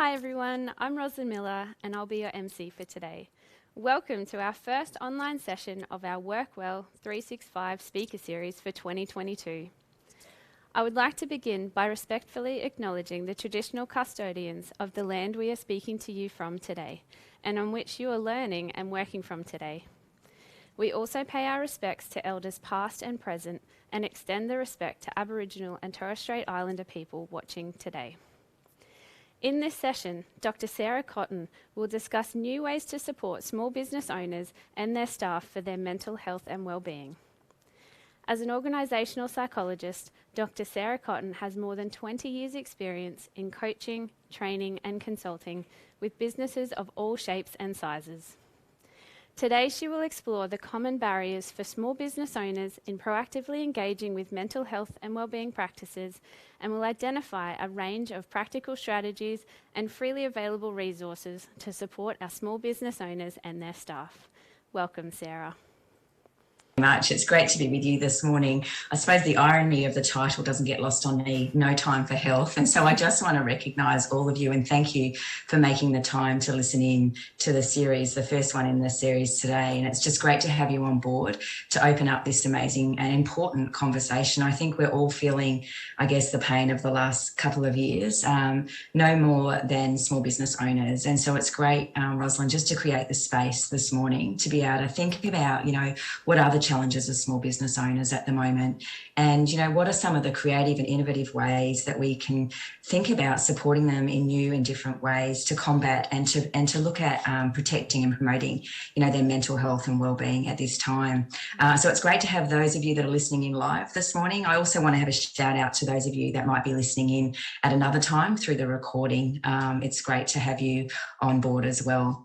Hi everyone, I'm Rosalind Miller and I'll be your MC for today. Welcome to our first online session of our Work Well 365 speaker series for 2022. I would like to begin by respectfully acknowledging the traditional custodians of the land we are speaking to you from today and on which you are learning and working from today. We also pay our respects to elders past and present and extend the respect to Aboriginal and Torres Strait Islander people watching today. In this session, Dr. Sarah Cotton will discuss new ways to support small business owners and their staff for their mental health and well-being. As an organisational psychologist, Dr. Sarah Cotton has more than 20 years' experience in coaching, training and consulting with businesses of all shapes and sizes. Today, she will explore the common barriers for small business owners in proactively engaging with mental health and wellbeing practices and will identify a range of practical strategies and freely available resources to support our small business owners and their staff. Welcome, Sarah. Much. It's great to be with you this morning. I suppose the irony of the title doesn't get lost on me, No Time for Health. And so I just want to recognise all of you and thank you for making the time to listen in to the series, the first one in the series today. And it's just great to have you on board to open up this amazing and important conversation. I think we're all feeling, I guess, the pain of the last couple of years, no more than small business owners. And so it's great, Rosalind, just to create the space this morning to be able to think about, what are the challenges of small business owners at the moment, and what are some of the creative and innovative ways that we can think about supporting them in new and different ways to combat and to look at protecting and promoting their mental health and well-being at this time. So it's great to have those of you that are listening in live this morning. I also want to have a shout out to those of you that might be listening in at another time through the recording. It's great to have you on board as well.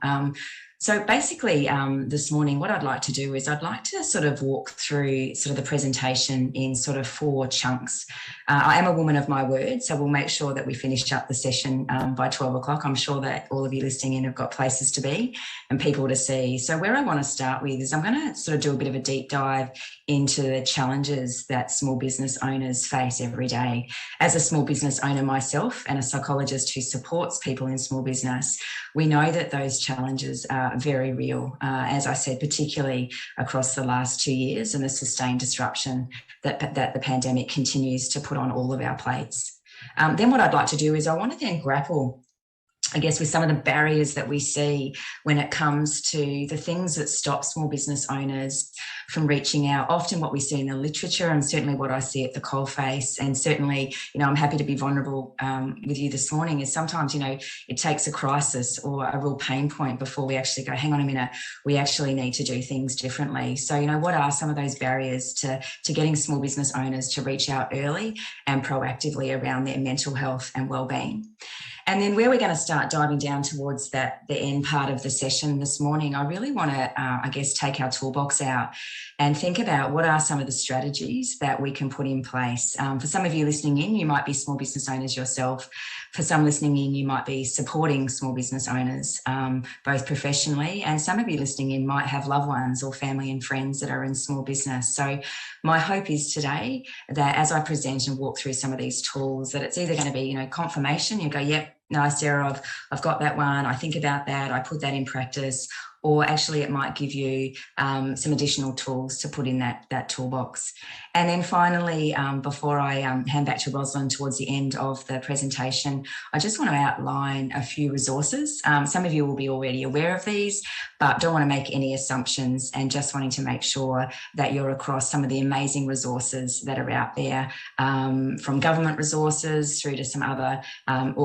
So basically, this morning, what I'd like to do is I'd like to sort of walk through sort of the presentation in sort of 4 chunks. I am a woman of my word, so we'll make sure that we finish up the session by 12 o'clock. I'm sure that all of you listening in have got places to be and people to see. So where I want to start with is I'm going to sort of do a bit of a deep dive into the challenges that small business owners face every day. As a small business owner myself and a psychologist who supports people in small business, we know that those challenges are very real, as I said, particularly across the last 2 years and the sustained disruption that the pandemic continues to put on all of our plates. Then what I'd like to do is I want to then grapple, I guess, with some of the barriers that we see when it comes to the things that stop small business owners from reaching out. Often what we see in the literature and certainly what I see at the coalface, and certainly, I'm happy to be vulnerable with you this morning, is sometimes, it takes a crisis or a real pain point before we actually go, hang on a minute, we actually need to do things differently. So, what are some of those barriers to getting small business owners to reach out early and proactively around their mental health and wellbeing? And then where we're going to start diving down towards the end part of the session this morning, I really want to, take our toolbox out and think about what are some of the strategies that we can put in place. For some of you listening in, you might be small business owners yourself. For some listening in, you might be supporting small business owners, both professionally, and some of you listening in might have loved ones or family and friends that are in small business. So my hope is today that as I present and walk through some of these tools, that it's either going to be, confirmation, you go, yep, no, Sarah, I've got that one. I think about that. I put that in practice. Or actually it might give you some additional tools to put in that toolbox. And then finally, before I hand back to Rosalind towards the end of the presentation, I just want to outline a few resources. Some of you will be already aware of these, but don't want to make any assumptions, and just wanting to make sure that you're across some of the amazing resources that are out there, from government resources through to some other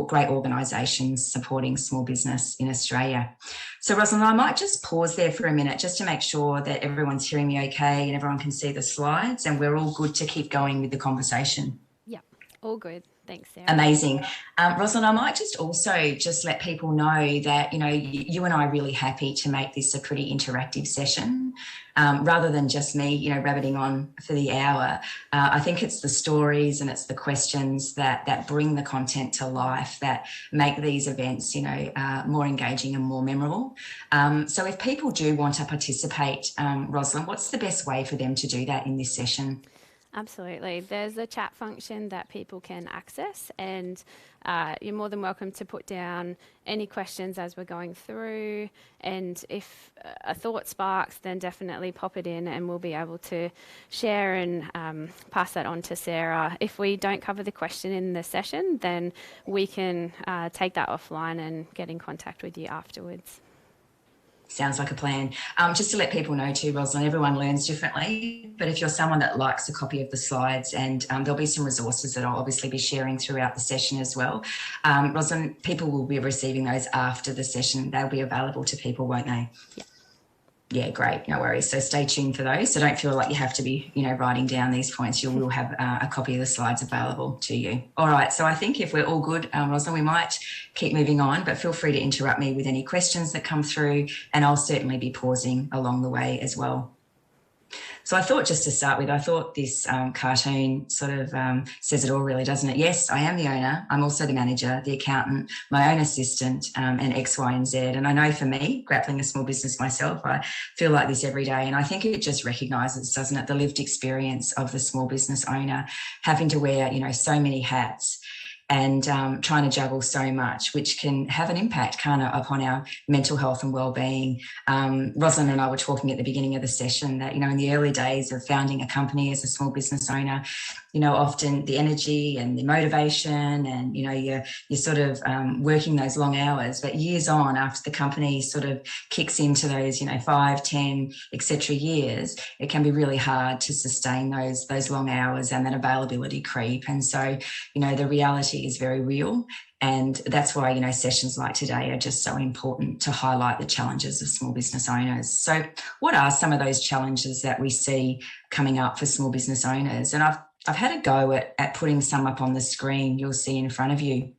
great organisations supporting small business in Australia. So Rosalind, I might just pause there for a minute just to make sure that everyone's hearing me okay and everyone can see the slides and we're all good to keep going with the conversation. Yep, all good. Thanks, Sarah. Amazing. Rosalind, I might just also just let people know that, you and I are really happy to make this a pretty interactive session, rather than just me, rabbiting on for the hour. I think it's the stories and it's the questions that bring the content to life that make these events, more engaging and more memorable. So if people do want to participate, Rosalind, what's the best way for them to do that in this session? Absolutely. There's a chat function that people can access, and you're more than welcome to put down any questions as we're going through. And if a thought sparks, then definitely pop it in and we'll be able to share and pass that on to Sarah. If we don't cover the question in the session, then we can take that offline and get in contact with you afterwards. Sounds like a plan. Just to let people know too, Rosalind, everyone learns differently, but if you're someone that likes a copy of the slides, and there'll be some resources that I'll obviously be sharing throughout the session as well. Rosalind, people will be receiving those after the session. They'll be available to people, won't they? Yeah. Yeah, great. No worries. So stay tuned for those. So don't feel like you have to be, writing down these points. You will have a copy of the slides available to you. All right. So I think if we're all good, Rosalind, we might keep moving on, but feel free to interrupt me with any questions that come through, and I'll certainly be pausing along the way as well. So I thought, just to start with, I thought this cartoon sort of says it all, really, doesn't it? Yes, I am the owner. I'm also the manager, the accountant, my own assistant, and X, Y, and Z. And I know for me, grappling a small business myself, I feel like this every day. And I think it just recognises, doesn't it, the lived experience of the small business owner having to wear, so many hats, and trying to juggle so much, which can have an impact kind of upon our mental health and wellbeing. Rosalind and I were talking at the beginning of the session that, in the early days of founding a company as a small business owner, often the energy and the motivation and, you're sort of working those long hours, but years on, after the company sort of kicks into those, 5, 10, etc. years, it can be really hard to sustain those long hours and that availability creep. And so, the reality is very real. And that's why, sessions like today are just so important to highlight the challenges of small business owners. So what are some of those challenges that we see coming up for small business owners? And I've had a go at putting some up on the screen you'll see in front of you.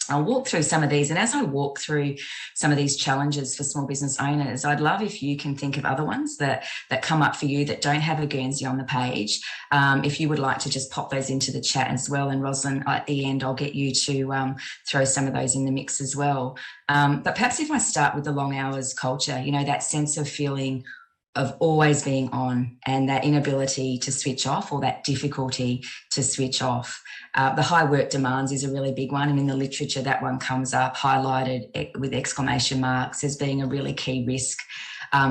I'll walk through some of these, and as I walk through some of these challenges for small business owners, I'd love if you can think of other ones that come up for you that don't have a Guernsey on the page. If you would like to just pop those into the chat as well, and Rosalind, at the end, I'll get you to throw some of those in the mix as well. But perhaps if I start with the long hours culture, that sense of feeling of always being on, and that inability to switch off, or that difficulty to switch off. The high work demands is a really big one, and in the literature that one comes up highlighted with exclamation marks as being a really key risk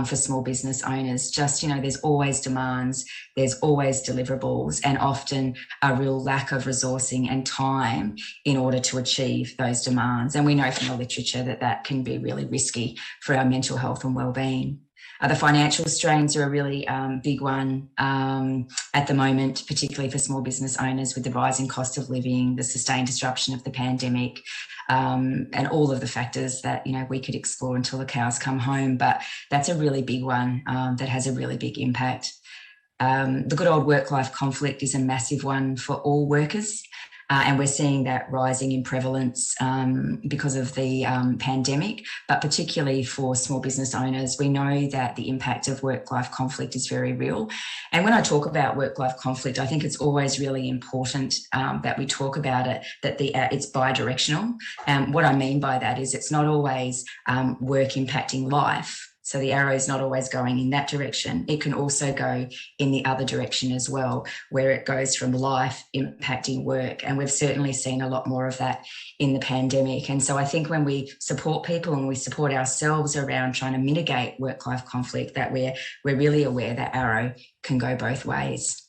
for small business owners. Just, there's always demands, there's always deliverables, and often a real lack of resourcing and time in order to achieve those demands. And we know from the literature that can be really risky for our mental health and wellbeing. The financial strains are a really big one at the moment, particularly for small business owners, with the rising cost of living, the sustained disruption of the pandemic, and all of the factors that, we could explore until the cows come home. But that's a really big one that has a really big impact. The good old work-life conflict is a massive one for all workers. And we're seeing that rising in prevalence because of the pandemic, but particularly for small business owners, we know that the impact of work-life conflict is very real. And when I talk about work-life conflict, I think it's always really important that we talk about it, that it's bi-directional. What I mean by that is it's not always work impacting life. So the arrow is not always going in that direction. It can also go in the other direction as well, where it goes from life impacting work. And we've certainly seen a lot more of that in the pandemic. And so I think when we support people and we support ourselves around trying to mitigate work-life conflict, that we're really aware that arrow can go both ways.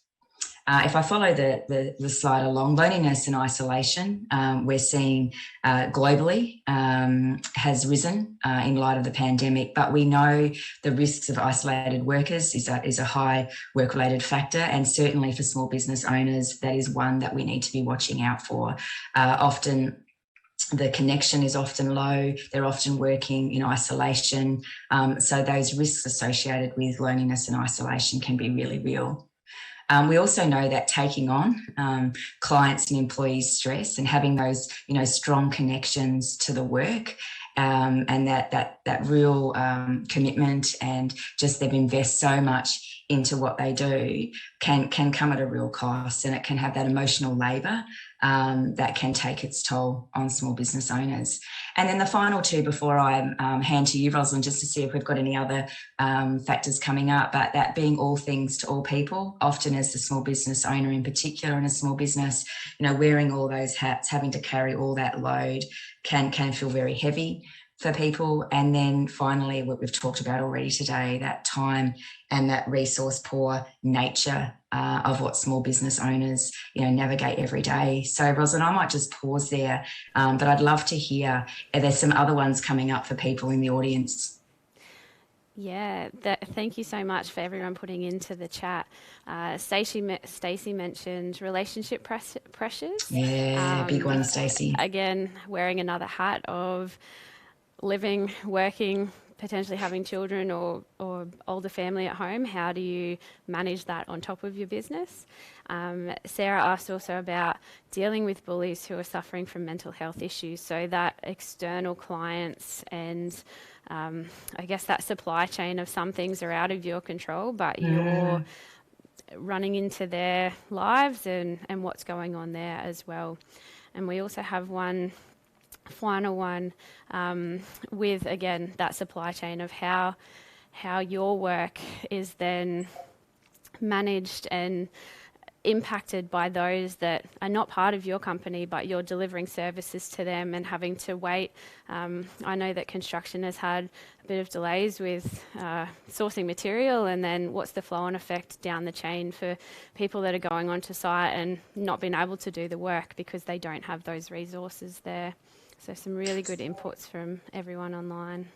If I follow the slide along, loneliness and isolation, we're seeing globally has risen in light of the pandemic, but we know the risks of isolated workers is a high work-related factor, and certainly for small business owners, that is one that we need to be watching out for. Often the connection is often low, they're often working in isolation, so those risks associated with loneliness and isolation can be really real. We also know that taking on clients and employees' stress and having those, strong connections to the work and that real commitment, and just they've invested so much into what they do can come at a real cost, and it can have that emotional labour that can take its toll on small business owners. And then the final two before I hand to you, Rosalind, just to see if we've got any other factors coming up, but that being all things to all people, often as the small business owner in particular, in a small business, wearing all those hats, having to carry all that load can feel very heavy for people. And then finally, what we've talked about already today, that time and that resource poor nature of what small business owners, navigate every day. So Rosalind, I might just pause there, but I'd love to hear, are there some other ones coming up for people in the audience? Yeah, thank you so much for everyone putting into the chat. Stacey mentioned relationship pressures. Yeah, big one, Stacey. Again, wearing another hat of living, working, potentially having children or older family at home. How do you manage that on top of your business? Sarah asked also about dealing with bullies who are suffering from mental health issues. So that external clients and I guess that supply chain of some things are out of your control, but you're running into their lives and what's going on there as well. And we also have one final one with, again, that supply chain of how your work is then managed and impacted by those that are not part of your company, but you're delivering services to them and having to wait. I know that construction has had a bit of delays with sourcing material, and then what's the flow-on effect down the chain for people that are going onto site and not being able to do the work because they don't have those resources there. So some really good inputs from everyone online.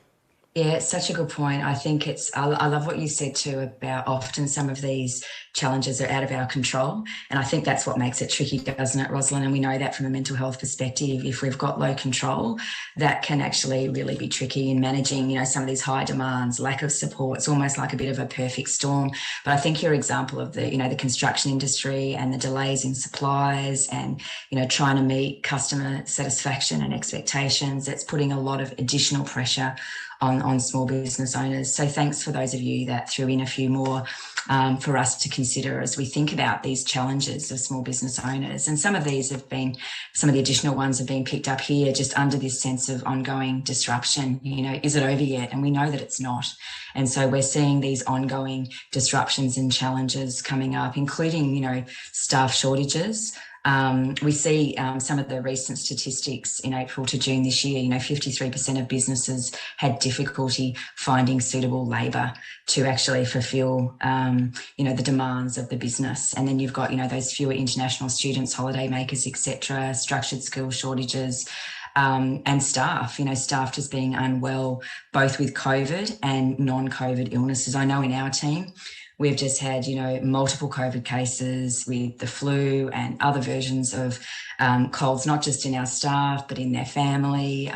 Yeah, it's such a good point. I think I love what you said too about often some of these challenges are out of our control. And I think that's what makes it tricky, doesn't it, Rosalind? And we know that from a mental health perspective, if we've got low control, that can actually really be tricky in managing, some of these high demands, lack of support. It's almost like a bit of a perfect storm. But I think your example of the construction industry and the delays in supplies and, trying to meet customer satisfaction and expectations, that's putting a lot of additional pressure on small business owners. So thanks for those of you that threw in a few more for us to consider as we think about these challenges of small business owners. And some of the additional ones have been picked up here just under this sense of ongoing disruption. Is it over yet? And we know that it's not. And so we're seeing these ongoing disruptions and challenges coming up, including, staff shortages. We see some of the recent statistics in April to June this year, 53% of businesses had difficulty finding suitable labour to actually fulfil, the demands of the business. And then you've got, those fewer international students, holiday makers, etc., structured skill shortages. And staff just being unwell, both with COVID and non-COVID illnesses. I know in our team, we've just had, multiple COVID cases with the flu and other versions of colds, not just in our staff, but in their family.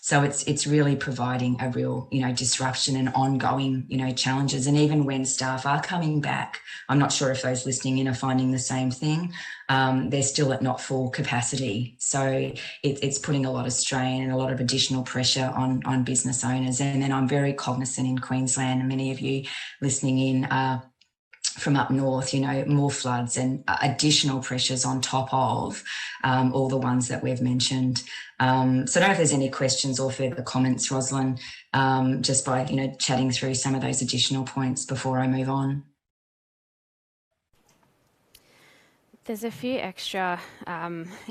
So it's really providing a real, disruption and ongoing, challenges. And even when staff are coming back, I'm not sure if those listening in are finding the same thing. They're still at not full capacity. So it's putting a lot of strain and a lot of additional pressure on business owners. And then I'm very cognizant in Queensland, and many of you listening in from up north, more floods and additional pressures on top of all the ones that we've mentioned. So I don't know if there's any questions or further comments, Rosalind, just by, chatting through some of those additional points before I move on. There's a few extra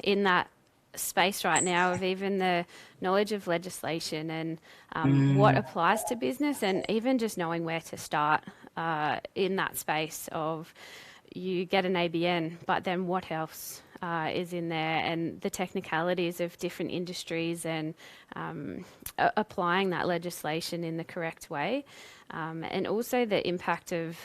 in that space right now of even the knowledge of legislation and what applies to business, and even just knowing where to start in that space of you get an ABN, but then what else is in there, and the technicalities of different industries and applying that legislation in the correct way. And also the impact of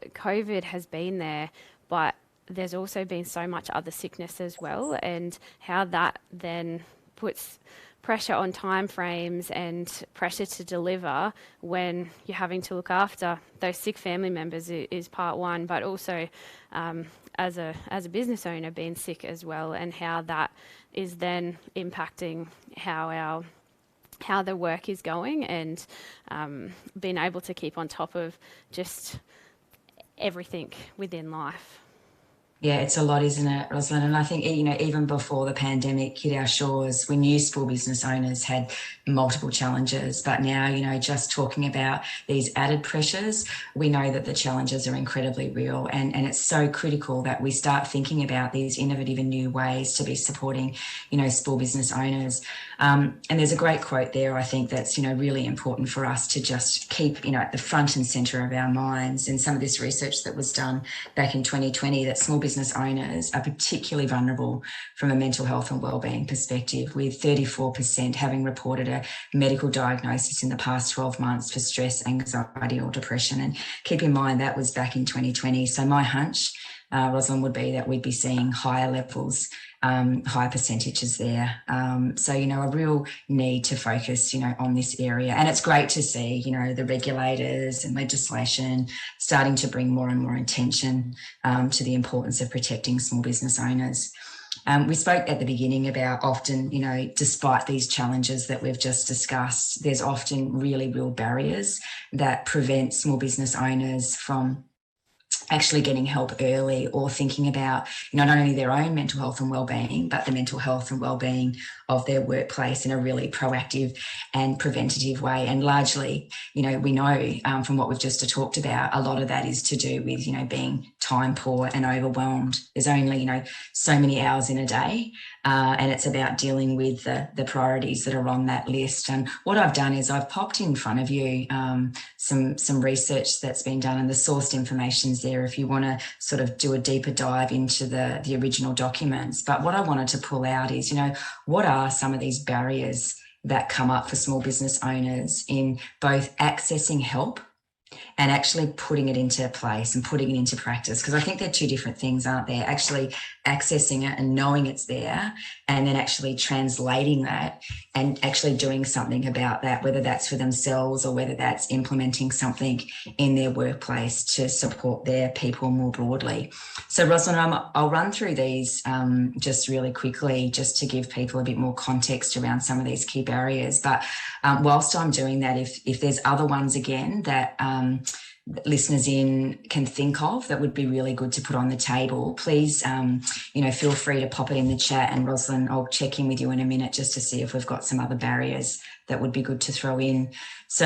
COVID has been there, but there's also been so much other sickness as well, and how that then puts pressure on timeframes and pressure to deliver when you're having to look after those sick family members is part one, but also as a business owner being sick as well, and how that is then impacting how the work is going, and being able to keep on top of just everything within life. Yeah, it's a lot, isn't it, Rosalind? And I think, even before the pandemic hit our shores, we knew small business owners had multiple challenges. But now, just talking about these added pressures, we know that the challenges are incredibly real. And it's so critical that we start thinking about these innovative and new ways to be supporting, small business owners. And there's a great quote there, I think, that's, really important for us to just keep, at the front and centre of our minds. And some of this research that was done back in 2020, that small business owners are particularly vulnerable from a mental health and wellbeing perspective, with 34% having reported a medical diagnosis in the past 12 months for stress, anxiety or depression. And keep in mind that was back in 2020. So my hunch, Rosalind, would be that we'd be seeing higher levels, higher percentages there. So, a real need to focus, on this area. And it's great to see, the regulators and legislation starting to bring more and more attention to the importance of protecting small business owners. We spoke at the beginning about often, despite these challenges that we've just discussed, there's often really real barriers that prevent small business owners from actually getting help early or thinking about, not only their own mental health and wellbeing, but the mental health and wellbeing of their workplace in a really proactive and preventative way. And largely, we know from what we've just talked about, a lot of that is to do with, being time poor and overwhelmed. There's only, so many hours in a day, and it's about dealing with the priorities that are on that list. And what I've done is I've popped in front of you some research that's been done, and the sourced information's there if you want to sort of do a deeper dive into the original documents. But what I wanted to pull out is, what are some of these barriers that come up for small business owners in both accessing help and actually putting it into place and putting it into practice? Because I think they're two different things, aren't they? Actually accessing it and knowing it's there, and then actually translating that and actually doing something about that, whether that's for themselves or whether that's implementing something in their workplace to support their people more broadly. So, Rosalind, I'll run through these just really quickly, just to give people a bit more context around some of these key barriers. But whilst I'm doing that, if there's other ones again that listeners in can think of that would be really good to put on the table, please, feel free to pop it in the chat. And Rosalind, I'll check in with you in a minute just to see if we've got some other barriers that would be good to throw in. So,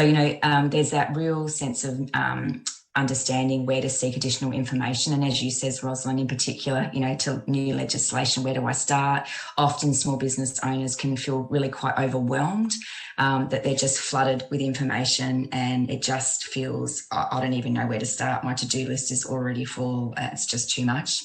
there's that real sense of understanding where to seek additional information. And as you says, Rosalind, in particular, to new legislation, where do I start? Often small business owners can feel really quite overwhelmed, that they're just flooded with information, and it just feels, I don't even know where to start. My to-do list is already full. It's just too much.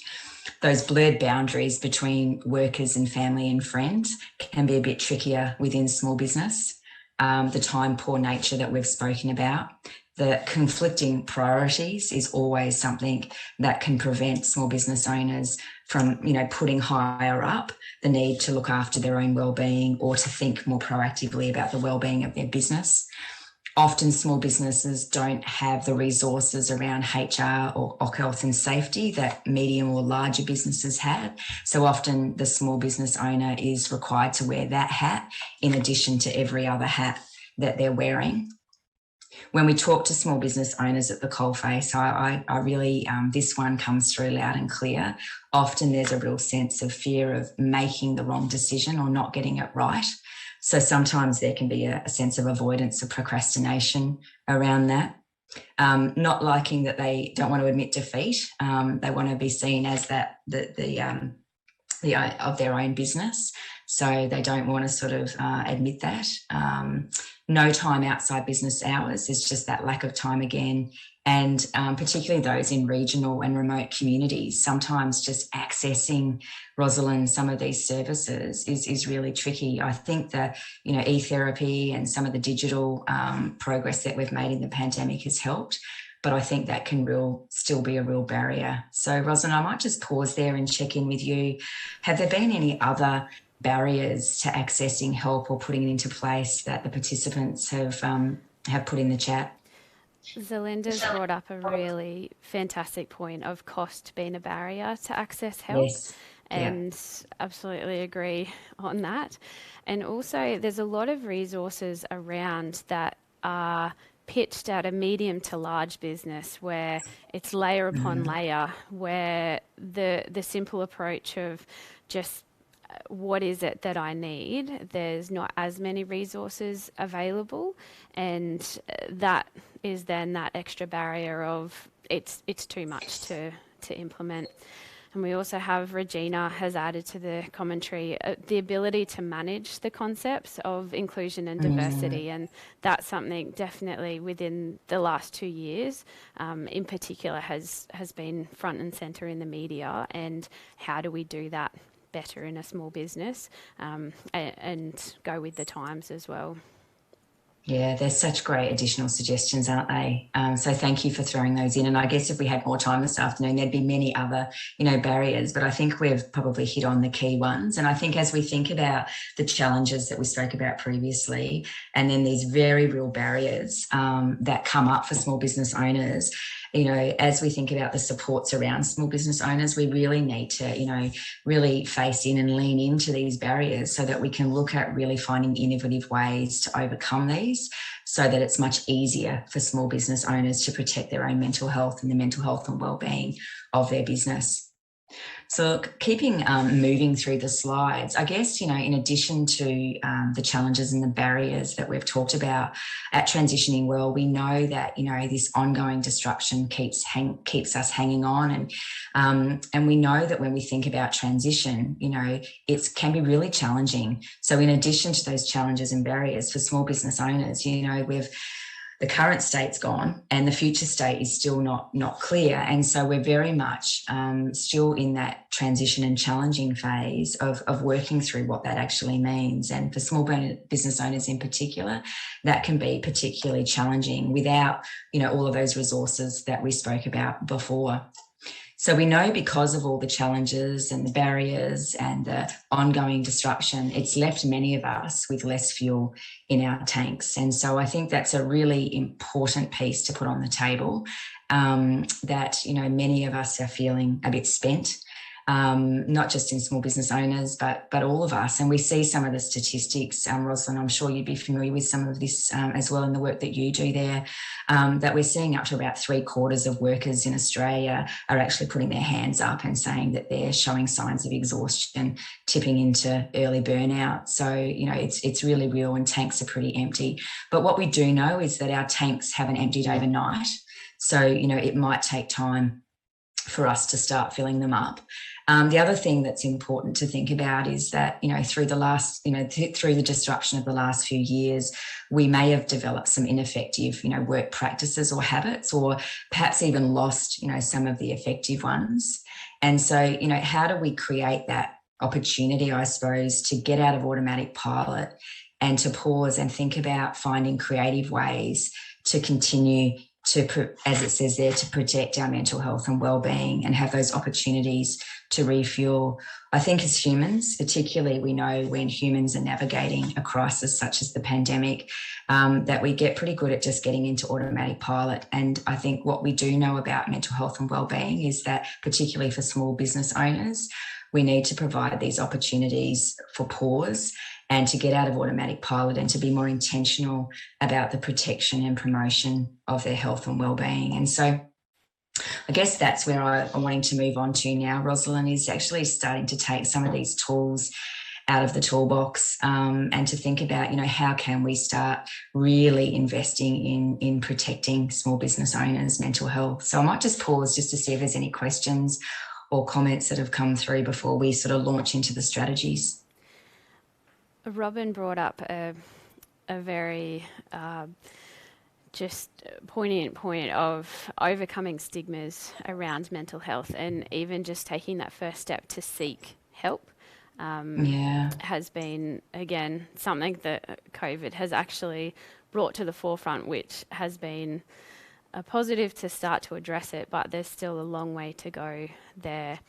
Those blurred boundaries between workers and family and friends can be a bit trickier within small business. The time poor nature that we've spoken about. The conflicting priorities is always something that can prevent small business owners from, putting higher up the need to look after their own wellbeing or to think more proactively about the wellbeing of their business. Often small businesses don't have the resources around HR or health and safety that medium or larger businesses have. So often the small business owner is required to wear that hat in addition to every other hat that they're wearing. When we talk to small business owners at the coalface, I really, this one comes through loud and clear. Often there's a real sense of fear of making the wrong decision or not getting it right. So sometimes there can be a sense of avoidance or procrastination around that. Not liking that they don't want to admit defeat. They want to be seen as the of their own business. So they don't want to sort of admit that. No time outside business hours is just that lack of time again. And particularly those in regional and remote communities, sometimes just accessing, Rosalind, some of these services is really tricky. I think that, e-therapy and some of the digital progress that we've made in the pandemic has helped, but I think that can still be a real barrier. So, Rosalind, I might just pause there and check in with you. Have there been any other barriers to accessing help or putting it into place that the participants have put in the chat? Zelinda's brought up a really fantastic point of cost being a barrier to access help. Yes. And absolutely agree on that. And also there's a lot of resources around that are pitched at a medium to large business where it's layer upon layer, where the simple approach of just what is it that I need, there's not as many resources available, and that is then that extra barrier of it's too much to implement. And we also have Regina has added to the commentary the ability to manage the concepts of inclusion and diversity, and that's something definitely within the last 2 years in particular has been front and centre in the media, and how do we do that better in a small business and go with the times as well. Yeah, they're such great additional suggestions, aren't they? So thank you for throwing those in. And I guess if we had more time this afternoon, there'd be many other, barriers, but I think we've probably hit on the key ones. And I think as we think about the challenges that we spoke about previously, and then these very real barriers that come up for small business owners, as we think about the supports around small business owners, we really need to, really face in and lean into these barriers so that we can look at really finding innovative ways to overcome these, so that it's much easier for small business owners to protect their own mental health and the mental health and wellbeing of their business. So keeping moving through the slides, I guess, in addition to the challenges and the barriers that we've talked about at Transitioning Well, we know that, this ongoing disruption keeps us hanging on. And we know that when we think about transition, it can be really challenging. So in addition to those challenges and barriers for small business owners, the current state's gone and the future state is still not clear. And so we're very much still in that transition and challenging phase of working through what that actually means. And for small business owners in particular, that can be particularly challenging without, all of those resources that we spoke about before. So we know because of all the challenges and the barriers and the ongoing disruption, it's left many of us with less fuel in our tanks. And so I think that's a really important piece to put on the table, that, many of us are feeling a bit spent, not just in small business owners, but all of us. And we see some of the statistics, Rosalind, I'm sure you'd be familiar with some of this as well in the work that you do there, that we're seeing up to about 3/4 of workers in Australia are actually putting their hands up and saying that they're showing signs of exhaustion, tipping into early burnout. So, it's really real and tanks are pretty empty. But what we do know is that our tanks haven't emptied overnight. So, it might take time for us to start filling them up. The other thing that's important to think about is that, through the disruption of the last few years, we may have developed some ineffective, work practices or habits, or perhaps even lost, some of the effective ones. And so, how do we create that opportunity, I suppose, to get out of automatic pilot and to pause and think about finding creative ways to continue to, as it says there, to protect our mental health and wellbeing and have those opportunities to refuel. I think as humans, particularly, we know when humans are navigating a crisis such as the pandemic, that we get pretty good at just getting into automatic pilot. And I think what we do know about mental health and wellbeing is that, particularly for small business owners, we need to provide these opportunities for pause and to get out of automatic pilot and to be more intentional about the protection and promotion of their health and wellbeing. And so I guess that's where I'm wanting to move on to now, Rosalind, is actually starting to take some of these tools out of the toolbox and to think about, how can we start really investing in protecting small business owners' mental health. So I might just pause just to see if there's any questions or comments that have come through before we sort of launch into the strategies. Robin brought up a very just poignant point of overcoming stigmas around mental health, and even just taking that first step to seek help has been, again, something that COVID has actually brought to the forefront, which has been a positive to start to address it, but there's still a long way to go there.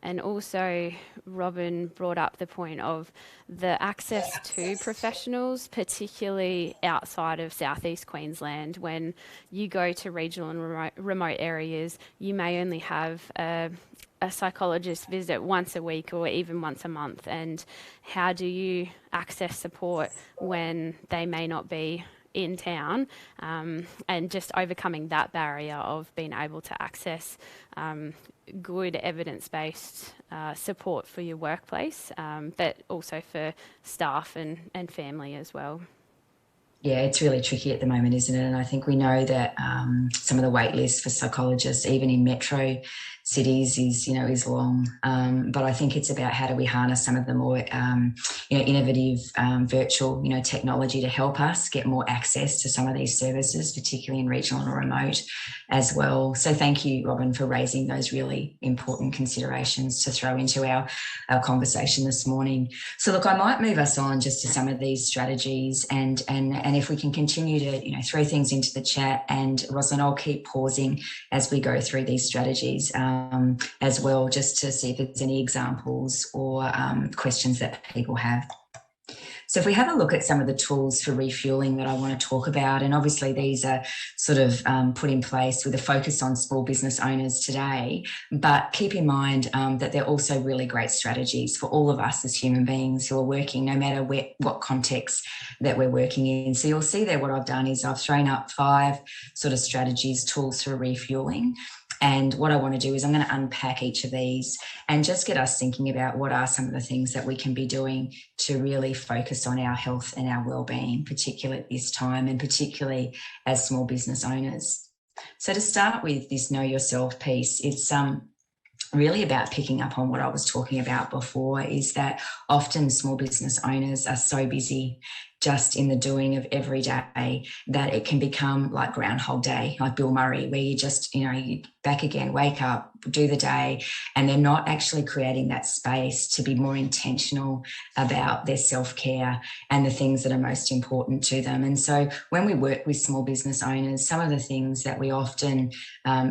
And also, Robin brought up the point of the access to professionals, particularly outside of Southeast Queensland. When you go to regional and remote areas, you may only have a psychologist visit once a week or even once a month. And how do you access support when they may not be in town, and just overcoming that barrier of being able to access good evidence-based support for your workplace, but also for staff and family as well. Yeah, it's really tricky at the moment, isn't it? And I think we know that some of the wait lists for psychologists, even in metro cities, is long. But I think it's about how do we harness some of the more innovative virtual technology to help us get more access to some of these services, particularly in regional and remote as well. So thank you, Robin, for raising those really important considerations to throw into our conversation this morning. So look, I might move us on just to some of these strategies, and if we can continue to throw things into the chat, and Rosalind, I'll keep pausing as we go through these strategies as well, just to see if there's any examples or questions that people have. So if we have a look at some of the tools for refueling that I want to talk about, and obviously these are sort of put in place with a focus on small business owners today, but keep in mind that they're also really great strategies for all of us as human beings who are working, no matter what context that we're working in. So you'll see there what I've done is I've thrown up 5 sort of strategies, tools for refueling. And what I want to do is I'm going to unpack each of these and just get us thinking about what are some of the things that we can be doing to really focus on our health and our well-being, particularly at this time, and particularly as small business owners. So to start with this know yourself piece, it's really about picking up on what I was talking about before, is that often small business owners are so busy just in the doing of every day that it can become like Groundhog Day, like Bill Murray, where you just, you back again, wake up, do the day, and they're not actually creating that space to be more intentional about their self-care and the things that are most important to them. And so when we work with small business owners, some of the things that we often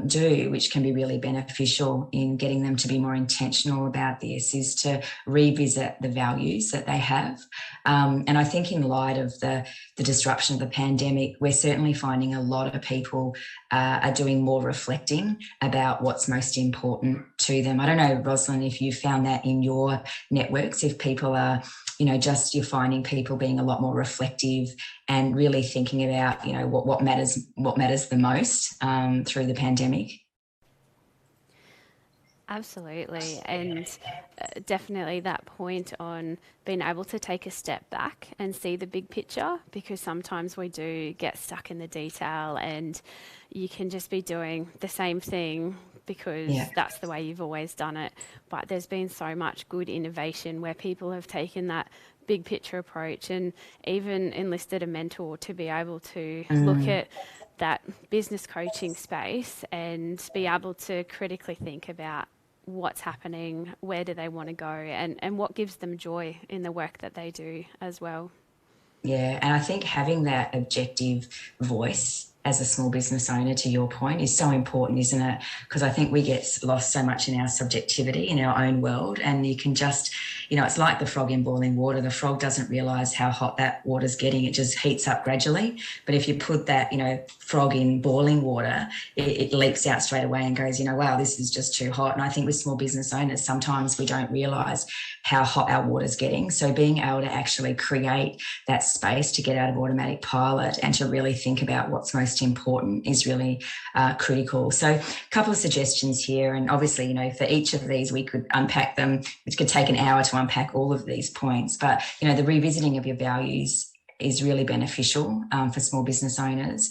do, which can be really beneficial in getting them to be more intentional about this, is to revisit the values that they have. And I think in light of the disruption of the pandemic, we're certainly finding a lot of people are doing more reflecting about what's most important to them. I don't know, Rosalind, if you found that in your networks, if people are, you're finding people being a lot more reflective and really thinking about, what matters the most through the pandemic. Absolutely. And definitely that point on being able to take a step back and see the big picture, because sometimes we do get stuck in the detail and you can just be doing the same thing because that's the way you've always done it. But there's been so much good innovation where people have taken that big picture approach and even enlisted a mentor to be able to look at that business coaching space and be able to critically think about what's happening, where do they want to go, and what gives them joy in the work that they do as well. Yeah, and I think having that objective voice as a small business owner, to your point, is so important, isn't it? Because I think we get lost so much in our subjectivity in our own world, and you can just, it's like the frog in boiling water. The frog doesn't realise how hot that water's getting. It just heats up gradually. But if you put that, frog in boiling water, it leaps out straight away and goes, wow, this is just too hot. And I think with small business owners, sometimes we don't realise how hot our water's getting. So being able to actually create that space to get out of automatic pilot and to really think about what's most important is really critical. So a couple of suggestions here, and obviously, for each of these we could unpack them. It could take an hour to unpack all of these points, but the revisiting of your values is really beneficial for small business owners.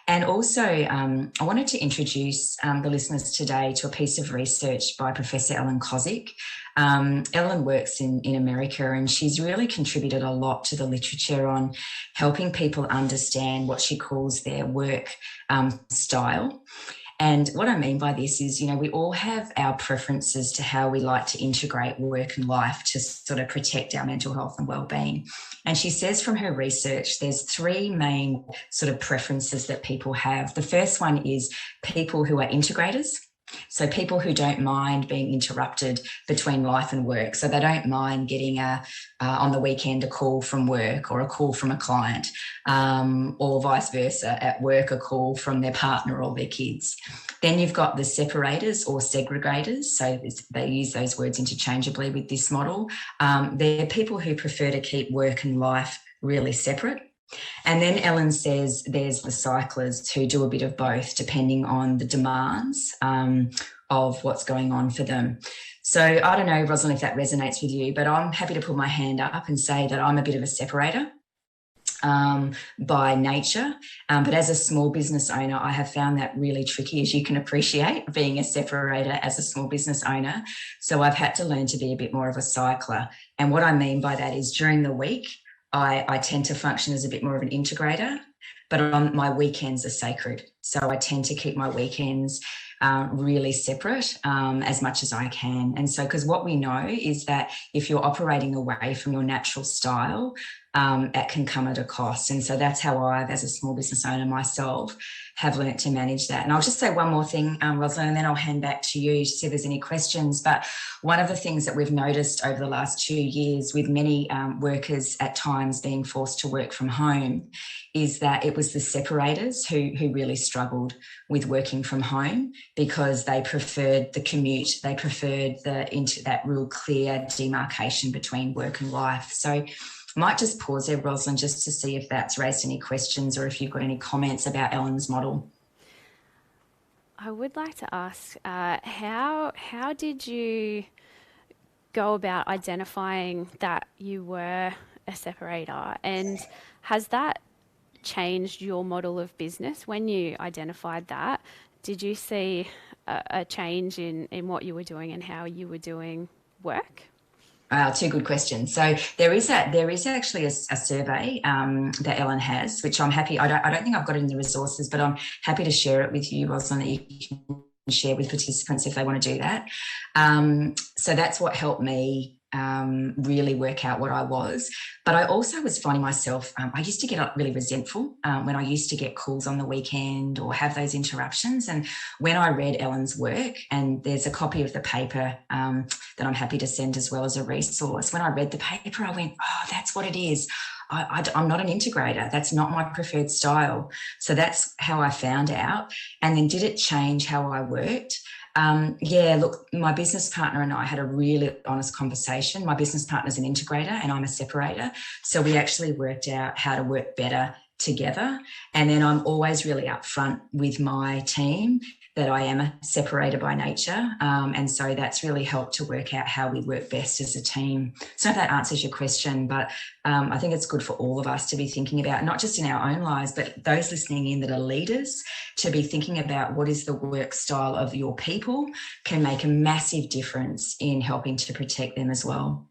And also, I wanted to introduce the listeners today to a piece of research by Professor Ellen Kozik. Ellen works in America, and she's really contributed a lot to the literature on helping people understand what she calls their work style. And what I mean by this is, we all have our preferences to how we like to integrate work and life to sort of protect our mental health and well-being. And she says from her research, there's 3 main sort of preferences that people have. The first one is people who are integrators. So people who don't mind being interrupted between life and work. So they don't mind getting on the weekend a call from work or a call from a client, or vice versa, at work a call from their partner or their kids. Then you've got the separators or segregators. So they use those words interchangeably with this model. They're people who prefer to keep work and life really separate. And then Ellen says there's the cyclers who do a bit of both, depending on the demands of what's going on for them. So I don't know, Rosalind, if that resonates with you, but I'm happy to put my hand up and say that I'm a bit of a separator by nature. But as a small business owner, I have found that really tricky, as you can appreciate, being a separator as a small business owner. So I've had to learn to be a bit more of a cycler. And what I mean by that is during the week, I tend to function as a bit more of an integrator, but on my weekends are sacred. So I tend to keep my weekends really separate as much as I can. And so, because what we know is that if you're operating away from your natural style, that can come at a cost. And so that's how I've, as a small business owner myself, have learnt to manage that. And I'll just say one more thing, Rosalind, and then I'll hand back to you to see if there's any questions. But one of the things that we've noticed over the last 2 years with many workers at times being forced to work from home is that it was the separators who really struggled with working from home, because they preferred the commute, they preferred that real clear demarcation between work and life. So I might just pause there, Rosalind, just to see if that's raised any questions or if you've got any comments about Ellen's model. I would like to ask, how did you go about identifying that you were a separator, and has that changed your model of business when you identified that? Did you see a change in what you were doing and how you were doing work? Two good questions. So there is actually a survey that Ellen has, which I'm happy. I don't think I've got it in the resources, but I'm happy to share it with you, Rosalind, that you can share with participants if they want to do that. So that's what helped me really work out what I was. But I also was finding myself, I used to get really resentful when I used to get calls on the weekend or have those interruptions. And when I read Ellen's work, and there's a copy of the paper that I'm happy to send as well as a resource, when I read the paper, I went, oh, that's what it is. I'm not an integrator. That's not my preferred style. So that's how I found out. And then did it change how I worked? Yeah, look, my business partner and I had a really honest conversation. My business partner's an integrator and I'm a separator. So we actually worked out how to work better together. And then I'm always really upfront with my team that I am a separator by nature. And so that's really helped to work out how we work best as a team. So if that answers your question, but I think it's good for all of us to be thinking about, not just in our own lives, but those listening in that are leaders, to be thinking about what is the work style of your people can make a massive difference in helping to protect them as well.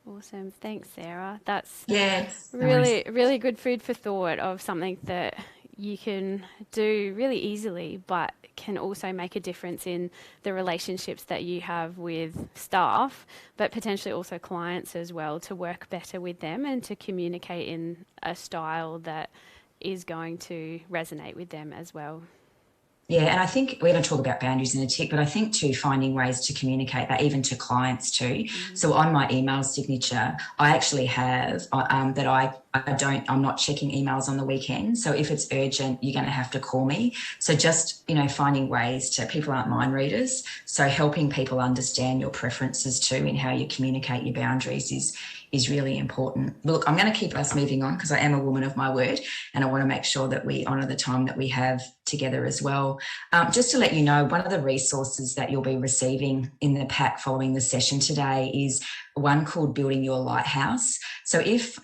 Awesome. Thanks, Sarah. That's yes, really good food for thought of something that you can do really easily, but can also make a difference in the relationships that you have with staff, but potentially also clients as well, to work better with them and to communicate in a style that is going to resonate with them as well. Yeah, and I think we're going to talk about boundaries in a tick, but I think too, finding ways to communicate that even to clients too. Mm-hmm. So on my email signature, I actually have that I'm not checking emails on the weekend. So if it's urgent, you're going to have to call me. So just, finding ways to, people aren't mind readers. So helping people understand your preferences too in how you communicate your boundaries is really important. But look, I'm going to keep us moving on because I am a woman of my word and I want to make sure that we honour the time that we have together as well. Just to let you know, one of the resources that you'll be receiving in the pack following the session today is one called Building Your Lighthouse. So if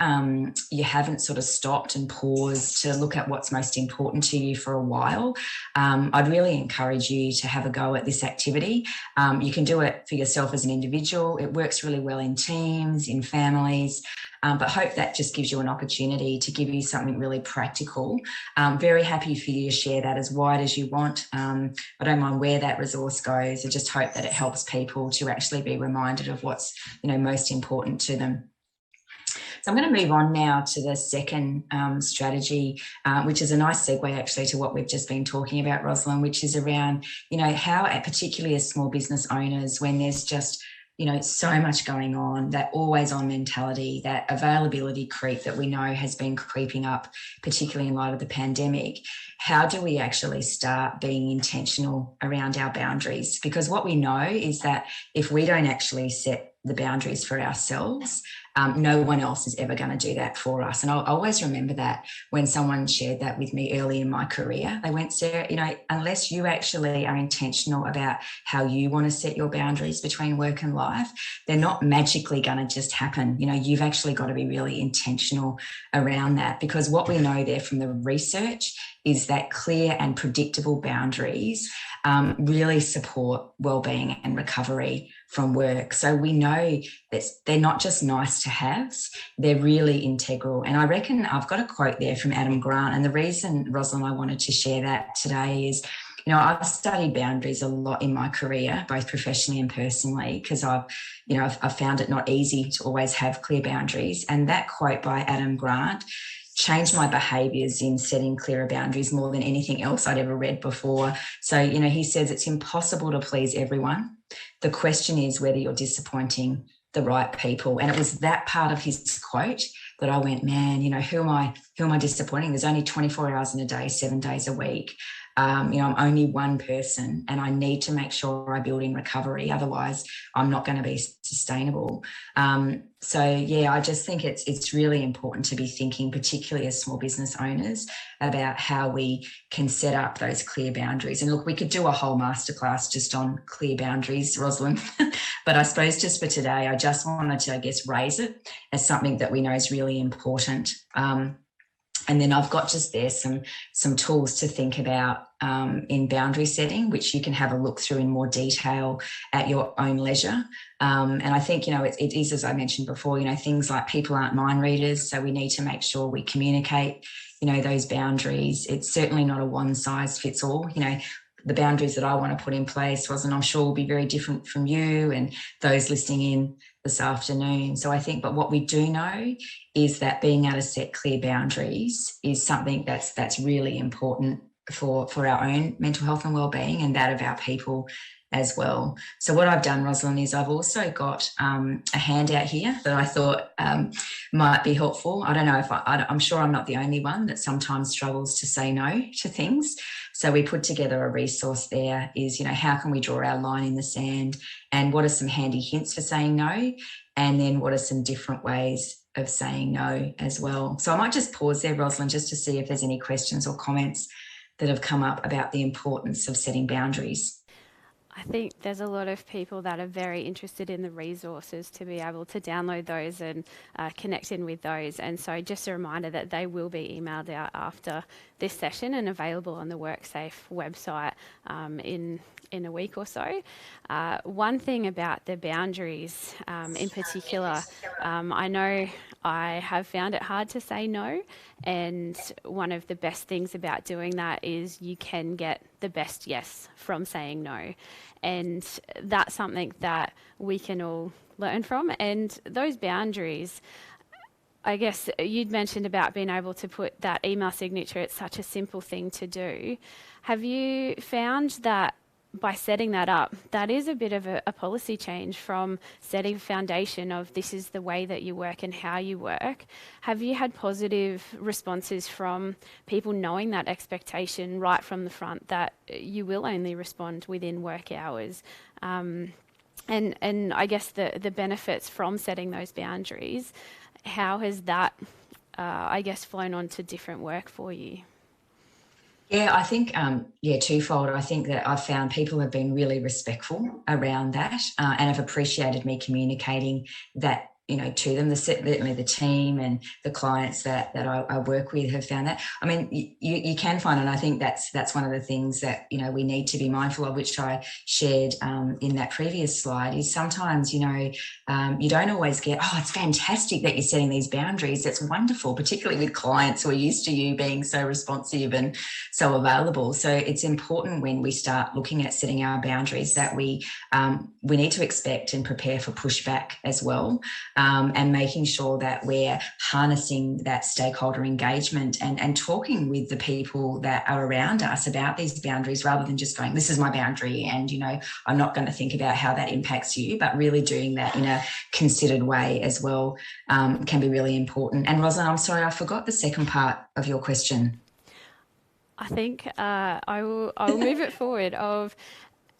you haven't sort of stopped and paused to look at what's most important to you for a while, I'd really encourage you to have a go at this activity. You can do it for yourself as an individual. It works really well in teams, in families, but hope that just gives you an opportunity to give you something really practical. Very happy for you to share that as wide as you want. I don't mind where that resource goes. I just hope that it helps people to actually be reminded of what's most important to them. So I'm going to move on now to the second strategy, which is a nice segue actually to what we've just been talking about, Rosalind, which is around, how, particularly as small business owners, when there's just so much going on, that always on mentality, that availability creep that we know has been creeping up, particularly in light of the pandemic. How do we actually start being intentional around our boundaries? Because what we know is that if we don't actually set the boundaries for ourselves. No one else is ever going to do that for us. And I'll always remember that when someone shared that with me early in my career. They went, Sarah, unless you actually are intentional about how you want to set your boundaries between work and life, they're not magically going to just happen. You've actually got to be really intentional around that, because what we know there from the research is that clear and predictable boundaries really support wellbeing and recovery from work. So we know that they're not just nice to haves, they're really integral. And I reckon I've got a quote there from Adam Grant. And the reason, Rosalind, I wanted to share that today is, I've studied boundaries a lot in my career, both professionally and personally, because I've found it not easy to always have clear boundaries. And that quote by Adam Grant changed my behaviours in setting clearer boundaries more than anything else I'd ever read before. So, he says it's impossible to please everyone. The question is whether you're disappointing the right people. And it was that part of his quote that I went, man, who am I disappointing? There's only 24 hours in a day, 7 days a week. I'm only one person, and I need to make sure I build in recovery. Otherwise, I'm not going to be sustainable. I just think it's really important to be thinking, particularly as small business owners, about how we can set up those clear boundaries. And look, we could do a whole masterclass just on clear boundaries, Rosalind. But I suppose just for today, I just wanted to, raise it as something that we know is really important. And then I've got just there some tools to think about in boundary setting, which you can have a look through in more detail at your own leisure. And I think, it is, as I mentioned before, things like people aren't mind readers. So we need to make sure we communicate, those boundaries. It's certainly not a one size fits all. The boundaries that I want to put in place I'm sure will be very different from you and those listening in this afternoon. So I think, but what we do know is that being able to set clear boundaries is something that's really important for our own mental health and wellbeing and that of our people as well. So what I've done, Rosalind, is I've also got a handout here that I thought might be helpful. I don't know if I'm sure I'm not the only one that sometimes struggles to say no to things. So we put together a resource there is, how can we draw our line in the sand, and what are some handy hints for saying no? And then what are some different ways of saying no as well? So I might just pause there, Rosalind, just to see if there's any questions or comments that have come up about the importance of setting boundaries. I think there's a lot of people that are very interested in the resources to be able to download those and connect in with those. And so just a reminder that they will be emailed out after this session and available on the WorkSafe website in a week or so. One thing about the boundaries in particular, I know I have found it hard to say no, and one of the best things about doing that is you can get the best yes from saying no, and that's something that we can all learn from. And those boundaries, I guess you'd mentioned about being able to put that email signature, it's such a simple thing to do. Have you found that by setting that up, that is a bit of a policy change from setting a foundation of this is the way that you work and how you work? Have you had positive responses from people knowing that expectation right from the front, that you will only respond within work hours? And I guess the benefits from setting those boundaries, how has that, flown on to different work for you? Yeah, I think, twofold. I think that I've found people have been really respectful around that and have appreciated me communicating that, to them. Certainly the team and the clients that I work with have found that. I mean, you can find, and I think that's one of the things that, we need to be mindful of, which I shared in that previous slide, is sometimes, you don't always get, it's fantastic that you're setting these boundaries. That's wonderful, particularly with clients who are used to you being so responsive and so available. So it's important when we start looking at setting our boundaries that we need to expect and prepare for pushback as well. And making sure that we're harnessing that stakeholder engagement and talking with the people that are around us about these boundaries, rather than just going, this is my boundary and, I'm not going to think about how that impacts you, but really doing that in a considered way as well can be really important. And Rosalind, I'm sorry, I forgot the second part of your question. I think I will move it forward of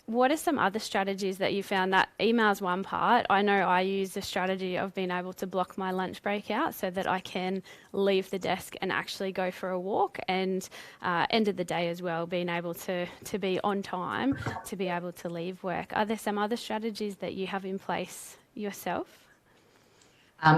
what are some other strategies that you found? That email's one part. I know I use the strategy of being able to block my lunch break out so that I can leave the desk and actually go for a walk, and end of the day as well, being able to be on time to be able to leave work. Are there some other strategies that you have in place yourself?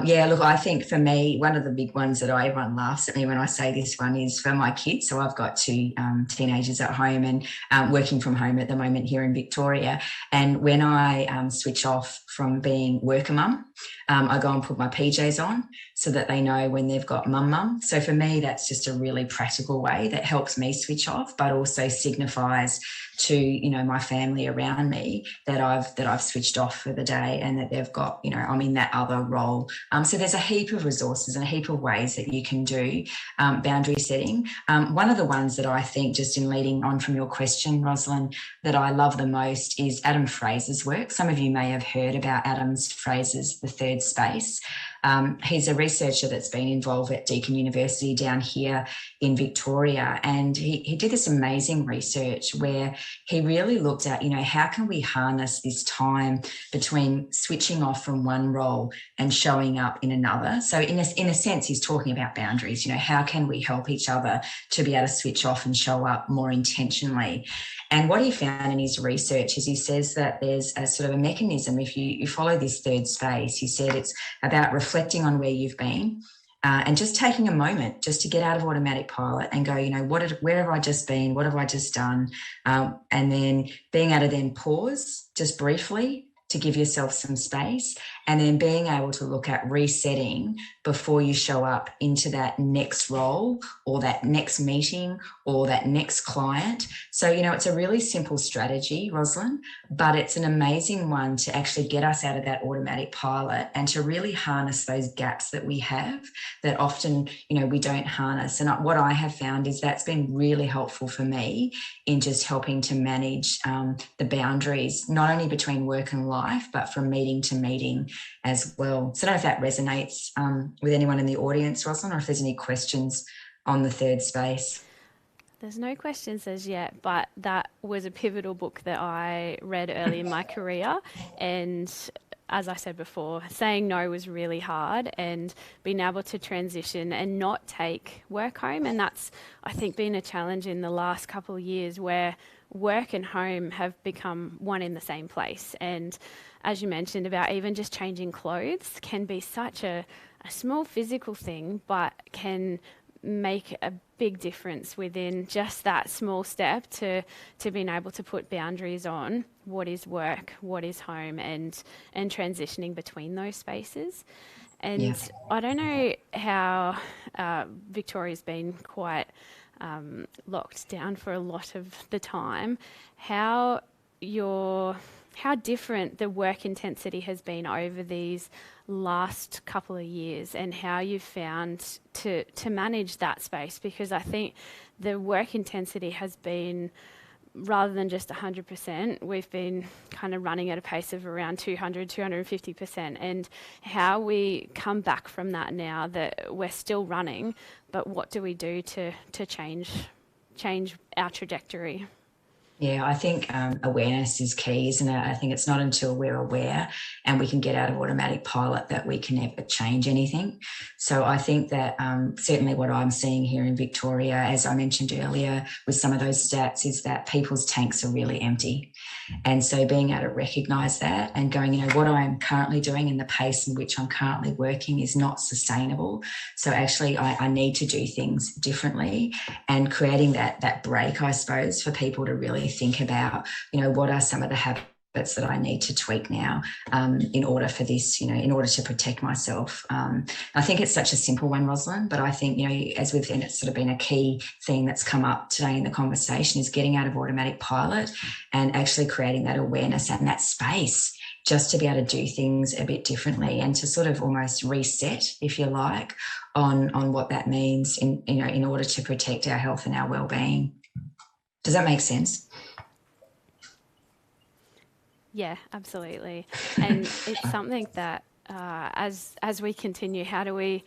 Yeah, look, I think for me, one of the big ones that everyone laughs at me when I say this one is for my kids. So I've got two teenagers at home and working from home at the moment here in Victoria. And when I switch off from being worker mum, I go and put my PJs on so that they know when they've got mum. So for me, that's just a really practical way that helps me switch off, but also signifies to, my family around me that I've switched off for the day and that they've got, I'm in that other role. So there's a heap of resources and a heap of ways that you can do boundary setting. One of the ones that I think, just in leading on from your question, Rosalind, that I love the most is Adam Fraser's work. Some of you may have heard about Adam's Fraser's The Third Space. He's a researcher that's been involved at Deakin University down here in Victoria, and he did this amazing research where he really looked at, how can we harness this time between switching off from one role and showing up in another. So in a sense, he's talking about boundaries. How can we help each other to be able to switch off and show up more intentionally? And what he found in his research is he says that there's a sort of a mechanism. If you follow this third space, he said it's about reflecting on where you've been and just taking a moment just to get out of automatic pilot and go, where have I just been? What have I just done? And then being able to then pause just briefly to give yourself some space, and then being able to look at resetting before you show up into that next role or that next meeting or that next client. So, it's a really simple strategy, Rosalind, but it's an amazing one to actually get us out of that automatic pilot and to really harness those gaps that we have that often, we don't harness. And what I have found is that's been really helpful for me in just helping to manage the boundaries, not only between work and life, but from meeting to meeting as well. So I don't know if that resonates with anyone in the audience, Rosalind, or if there's any questions on the third space. There's no questions as yet, but that was a pivotal book that I read early in my career. And as I said before, saying no was really hard, and being able to transition and not take work home. And that's, I think, been a challenge in the last couple of years where work and home have become one in the same place. And as you mentioned about even just changing clothes can be such a small physical thing, but can make a big difference within just that small step to being able to put boundaries on what is work, what is home, and transitioning between those spaces. And yeah. I don't know how Victoria's been quite locked down for a lot of the time, how different the work intensity has been over these last couple of years, and how you've found to manage that space, because I think the work intensity has been, rather than just 100%, we've been kind of running at a pace of around 200, 250%, and how we come back from that now that we're still running, but what do we do to change our trajectory? Yeah, I think awareness is key, isn't it? I think it's not until we're aware and we can get out of automatic pilot that we can ever change anything. So I think that certainly what I'm seeing here in Victoria, as I mentioned earlier with some of those stats, is that people's tanks are really empty. And so being able to recognise that and going, what I'm currently doing and the pace in which I'm currently working is not sustainable. So actually I need to do things differently, and creating that break, I suppose, for people to really think about, what are some of the habits that I need to tweak now in order for this, in order to protect myself. I think it's such a simple one, Rosalind, but I think, as we've seen, it's sort of been a key thing that's come up today in the conversation, is getting out of automatic pilot and actually creating that awareness and that space just to be able to do things a bit differently and to sort of almost reset, if you like, on what that means in order to protect our health and our well-being. Does that make sense? Yeah, absolutely. And it's something that as we continue, how do we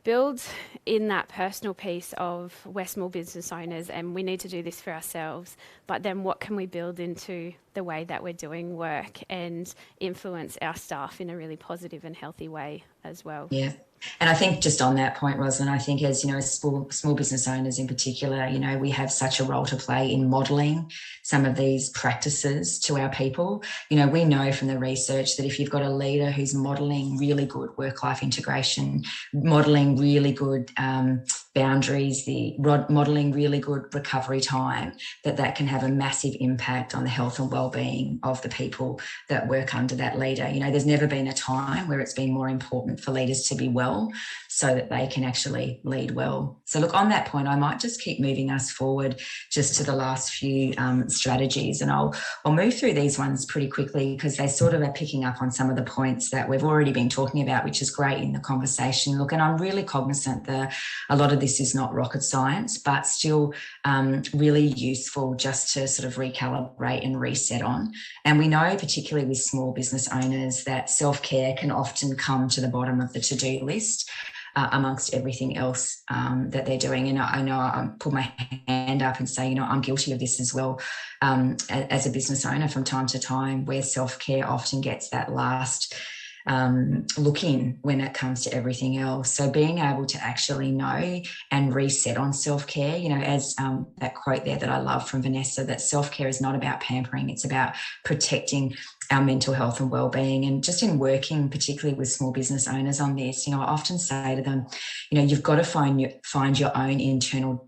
build in that personal piece of we're small business owners and we need to do this for ourselves, but then what can we build into the way that we're doing work and influence our staff in a really positive and healthy way as well? Yeah. And I think just on that point, Rosalind, I think as, small business owners in particular, we have such a role to play in modelling some of these practices to our people. We know from the research that if you've got a leader who's modelling really good work-life integration, modelling really good boundaries, modelling really good recovery time, that can have a massive impact on the health and well-being of the people that work under that leader. There's never been a time where it's been more important for leaders to be well so that they can actually lead well. So look, on that point, I might just keep moving us forward just to the last few strategies, and I'll move through these ones pretty quickly because they sort of are picking up on some of the points that we've already been talking about, which is great in the conversation. Look, and I'm really cognizant that a lot of this is not rocket science, but still really useful just to sort of recalibrate and reset on. And we know, particularly with small business owners, that self-care can often come to the bottom of the to-do list amongst everything else that they're doing. And I know I put my hand up and say, I'm guilty of this as well as a business owner from time to time, where self-care often gets that last look in when it comes to everything else. So being able to actually know and reset on self-care, as that quote there that I love from Vanessa, that self-care is not about pampering, it's about protecting our mental health and well-being. And just in working particularly with small business owners on this, I often say to them, you've got to find your own internal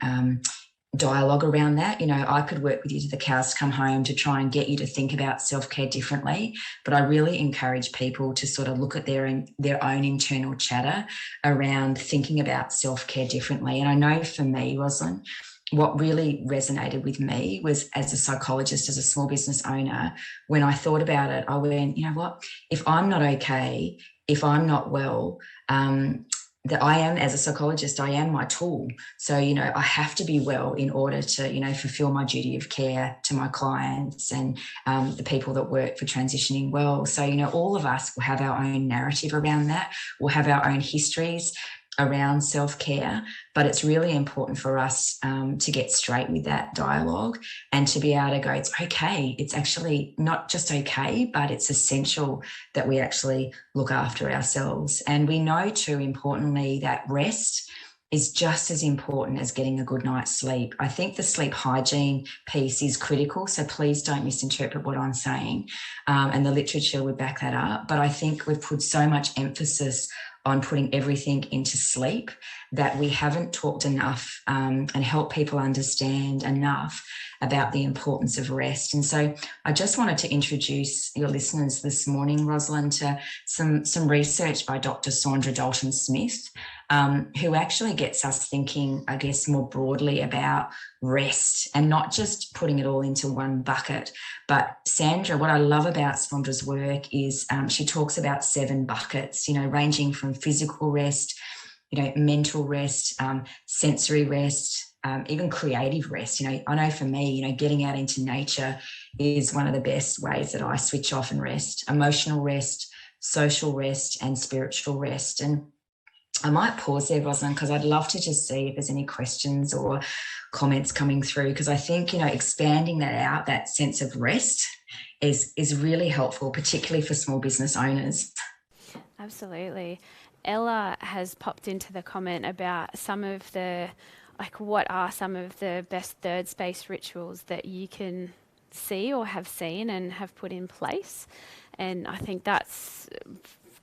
dialogue around that. I could work with you to the cows come home to try and get you to think about self-care differently, but I really encourage people to sort of look at their own internal chatter around thinking about self-care differently. And I know for me, Rosalind, what really resonated with me was, as a psychologist, as a small business owner, when I thought about it, I went, what, if I'm not okay, if I'm not well, that I am, as a psychologist, I am my tool. So, I have to be well in order to, fulfill my duty of care to my clients and the people that work for Transitioning Well. So, all of us will have our own narrative around that. We'll have our own histories around self-care, but it's really important for us to get straight with that dialogue and to be able to go, it's okay. It's actually not just okay, but it's essential that we actually look after ourselves. And we know too, importantly, that rest is just as important as getting a good night's sleep. I think the sleep hygiene piece is critical, so please don't misinterpret what I'm saying. And the literature would back that up. But I think we've put so much emphasis on putting everything into sleep that we haven't talked enough and helped people understand enough about the importance of rest. And so I just wanted to introduce your listeners this morning, Rosalind, to some research by Dr. Saundra Dalton-Smith, who actually gets us thinking, I guess, more broadly about rest and not just putting it all into one bucket. But Sandra, what I love about Saundra's work is she talks about 7 buckets, ranging from physical rest, mental rest, sensory rest, even creative rest. I know for me, getting out into nature is one of the best ways that I switch off and rest. Emotional rest, social rest, and spiritual rest. And I might pause there, Rosalind, because I'd love to just see if there's any questions or comments coming through, because I think, expanding that out, that sense of rest is really helpful, particularly for small business owners. Absolutely. Ella has popped into the comment about some of the, what are some of the best third space rituals that you can see or have seen and have put in place. And I think that's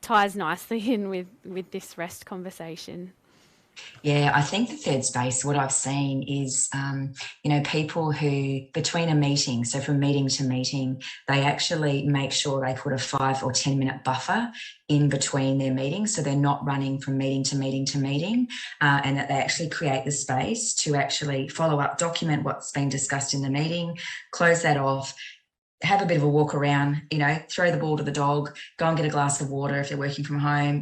ties nicely in with this rest conversation. Yeah, I think the third space, what I've seen is, people who, between a meeting, so from meeting to meeting, they actually make sure they put a 5 or 10 minute buffer in between their meetings. So they're not running from meeting to meeting to meeting, and that they actually create the space to actually follow up, document what's been discussed in the meeting, close that off, have a bit of a walk around, throw the ball to the dog, go and get a glass of water if they're working from home,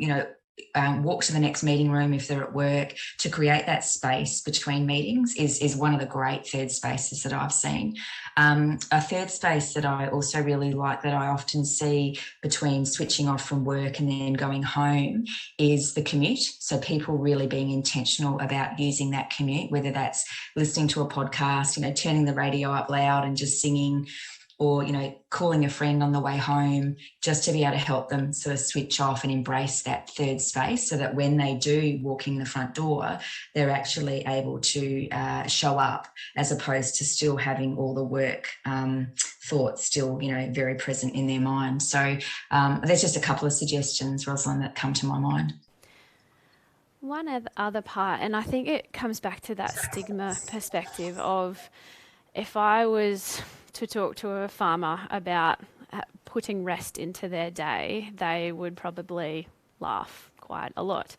walk to the next meeting room if they're at work, to create that space between meetings is one of the great third spaces that I've seen. A third space that I also really like, that I often see between switching off from work and then going home, is the commute. So people really being intentional about using that commute, whether that's listening to a podcast, turning the radio up loud and just singing, or, calling a friend on the way home, just to be able to help them sort of switch off and embrace that third space, so that when they do walk in the front door, they're actually able to show up, as opposed to still having all the work thoughts still, very present in their mind. So there's just a couple of suggestions, Rosalind, that come to my mind. One other part, and I think it comes back to that stigma perspective of, if I was to talk to a farmer about putting rest into their day, they would probably laugh quite a lot.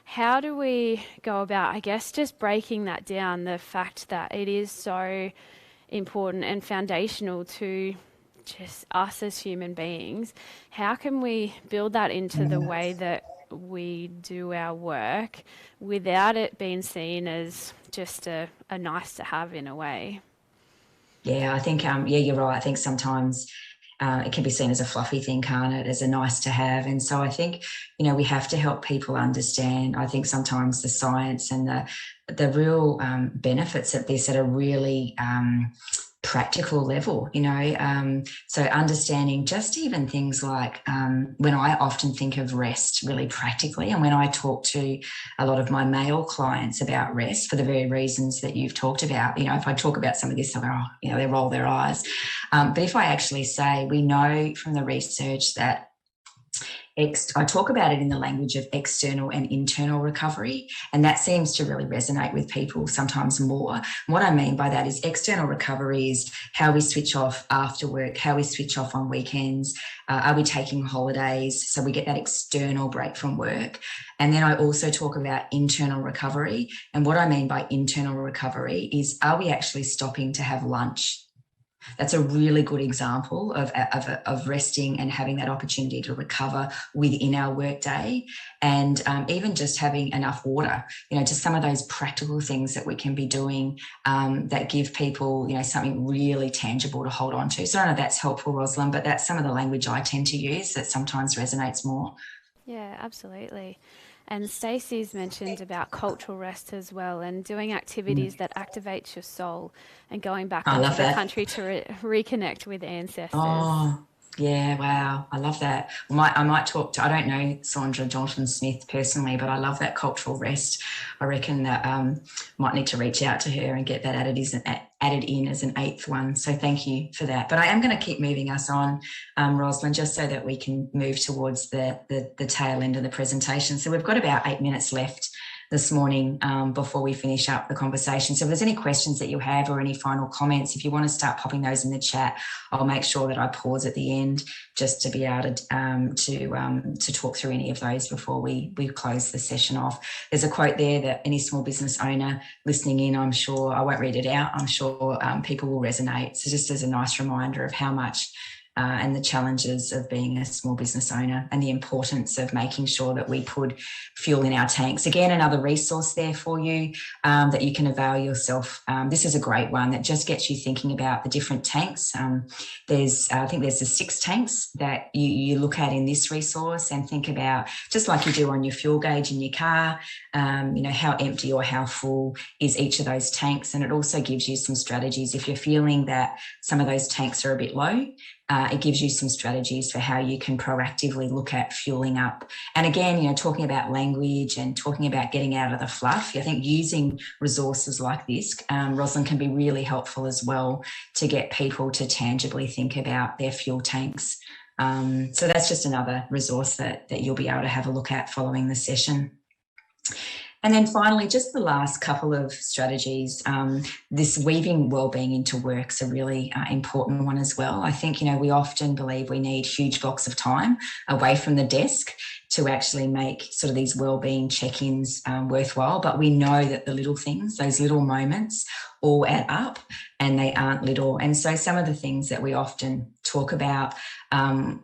How do we go about, I guess, just breaking that down, the fact that it is so important and foundational to just us as human beings? How can we build that into the way that we do our work without it being seen as just a nice to have in a way? Yeah, I think, you're right. I think sometimes it can be seen as a fluffy thing, can't it? As a nice to have. And so I think, we have to help people understand, I think sometimes the science and the real benefits of this at a really practical level, so understanding just even things like when I often think of rest really practically, and when I talk to a lot of my male clients about rest, for the very reasons that you've talked about, if I talk about some of this, they'll go, they roll their eyes. But if I actually say, we know from the research that I talk about it in the language of external and internal recovery, and that seems to really resonate with people sometimes more. What I mean by that is, external recovery is how we switch off after work, how we switch off on weekends, are we taking holidays, so we get that external break from work. And then I also talk about internal recovery, and what I mean by internal recovery is, are we actually stopping to have lunch? That's a really good example of resting and having that opportunity to recover within our workday, and even just having enough water, just some of those practical things that we can be doing that give people, something really tangible to hold on to. So I don't know if that's helpful, Rosalind, but that's some of the language I tend to use that sometimes resonates more. Yeah, absolutely. And Stacey's mentioned about cultural rest as well, and doing activities that activates your soul, and going back into the country to reconnect with ancestors. Oh, yeah, wow. I love that. I might talk to, I don't know Sandra Johnson-Smith personally, but I love that cultural rest. I reckon that might need to reach out to her and get that added in as an 8th one. So thank you for that. But I am going to keep moving us on, Rosalind, just so that we can move towards the tail end of the presentation. So we've got about 8 minutes left this morning before we finish up the conversation. So if there's any questions that you have or any final comments, if you want to start popping those in the chat, I'll make sure that I pause at the end just to be able to talk through any of those before we close the session off. There's a quote there that any small business owner listening in, I'm sure, I won't read it out, I'm sure people will resonate. So just as a nice reminder of how much and the challenges of being a small business owner, and the importance of making sure that we put fuel in our tanks. Again, another resource there for you that you can avail yourself. This is a great one that just gets you thinking about the different tanks. I think there's the 6 tanks that you look at in this resource, and think about, just like you do on your fuel gauge in your car, how empty or how full is each of those tanks. And it also gives you some strategies if you're feeling that some of those tanks are a bit low. It gives you some strategies for how you can proactively look at fueling up. And again, talking about language and talking about getting out of the fluff, I think using resources like this, Rosalind, can be really helpful as well to get people to tangibly think about their fuel tanks. So that's just another resource that you'll be able to have a look at following the session. And then finally, just the last couple of strategies, this weaving wellbeing into work's a really important one as well. I think, we often believe we need huge blocks of time away from the desk, to actually make sort of these wellbeing check-ins worthwhile. But we know that the little things, those little moments, all add up, and they aren't little. And so some of the things that we often talk about,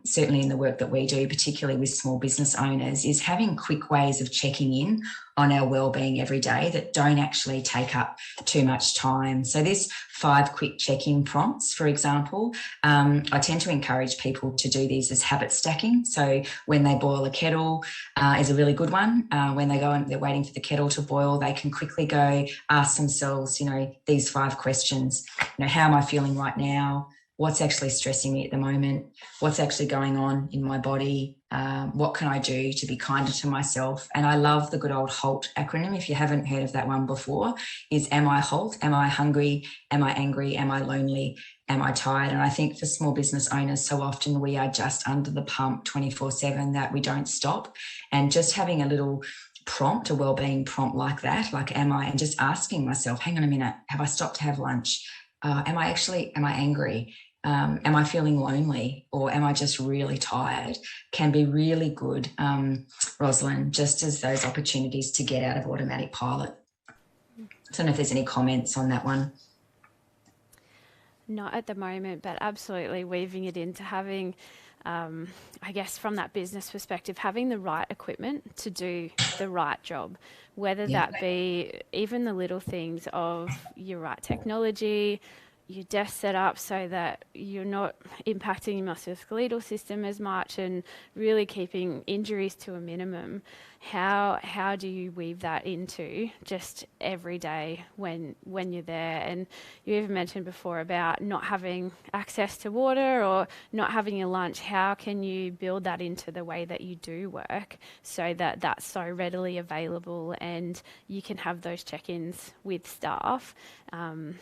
certainly in the work that we do, particularly with small business owners, is having quick ways of checking in on our wellbeing every day that don't actually take up too much time. So this 5 quick check-in prompts, for example, I tend to encourage people to do these as habit stacking. So when they boil a kettle is a really good one. When they go and they're waiting for the kettle to boil, they can quickly go ask themselves, these 5 questions. How am I feeling right now? What's actually stressing me at the moment? What's actually going on in my body? What can I do to be kinder to myself? And I love the good old HALT acronym. If you haven't heard of that one before, is am I HALT? Am I hungry? Am I angry? Am I lonely? Am I tired? And I think for small business owners, so often we are just under the pump 24/7 that we don't stop. And just having a little prompt, a wellbeing prompt like that, like am I, and just asking myself, hang on a minute, have I stopped to have lunch? Am I angry? Am I feeling lonely, or am I just really tired? Can be really good, Rosalind, just as those opportunities to get out of automatic pilot. I don't know if there's any comments on that one. Not at the moment, but absolutely weaving it into having, I guess from that business perspective, having the right equipment to do the right job, whether that be even the little things of your right technology, your desk set up so that you're not impacting your musculoskeletal system as much, and really keeping injuries to a minimum. How do you weave that into just every day when you're there? And you even mentioned before about not having access to water or not having your lunch. How can you build that into the way that you do work so that that's so readily available and you can have those check-ins with staff and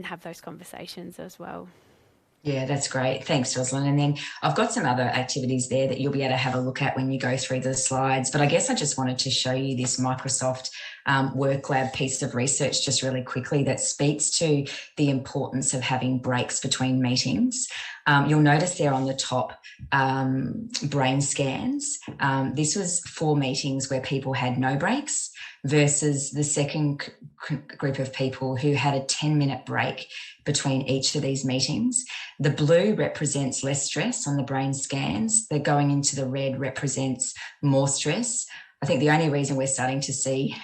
have those conversations as well? Yeah, that's great. Thanks, Rosalind. And then I've got some other activities there that you'll be able to have a look at when you go through the slides. But I guess I just wanted to show you this Microsoft Work Lab piece of research just really quickly that speaks to the importance of having breaks between meetings. You'll notice there on the top brain scans. This was 4 meetings where people had no breaks versus the second group of people who had a 10-minute break between each of these meetings. The blue represents less stress on the brain scans. The going into the red represents more stress. I think the only reason we're starting to see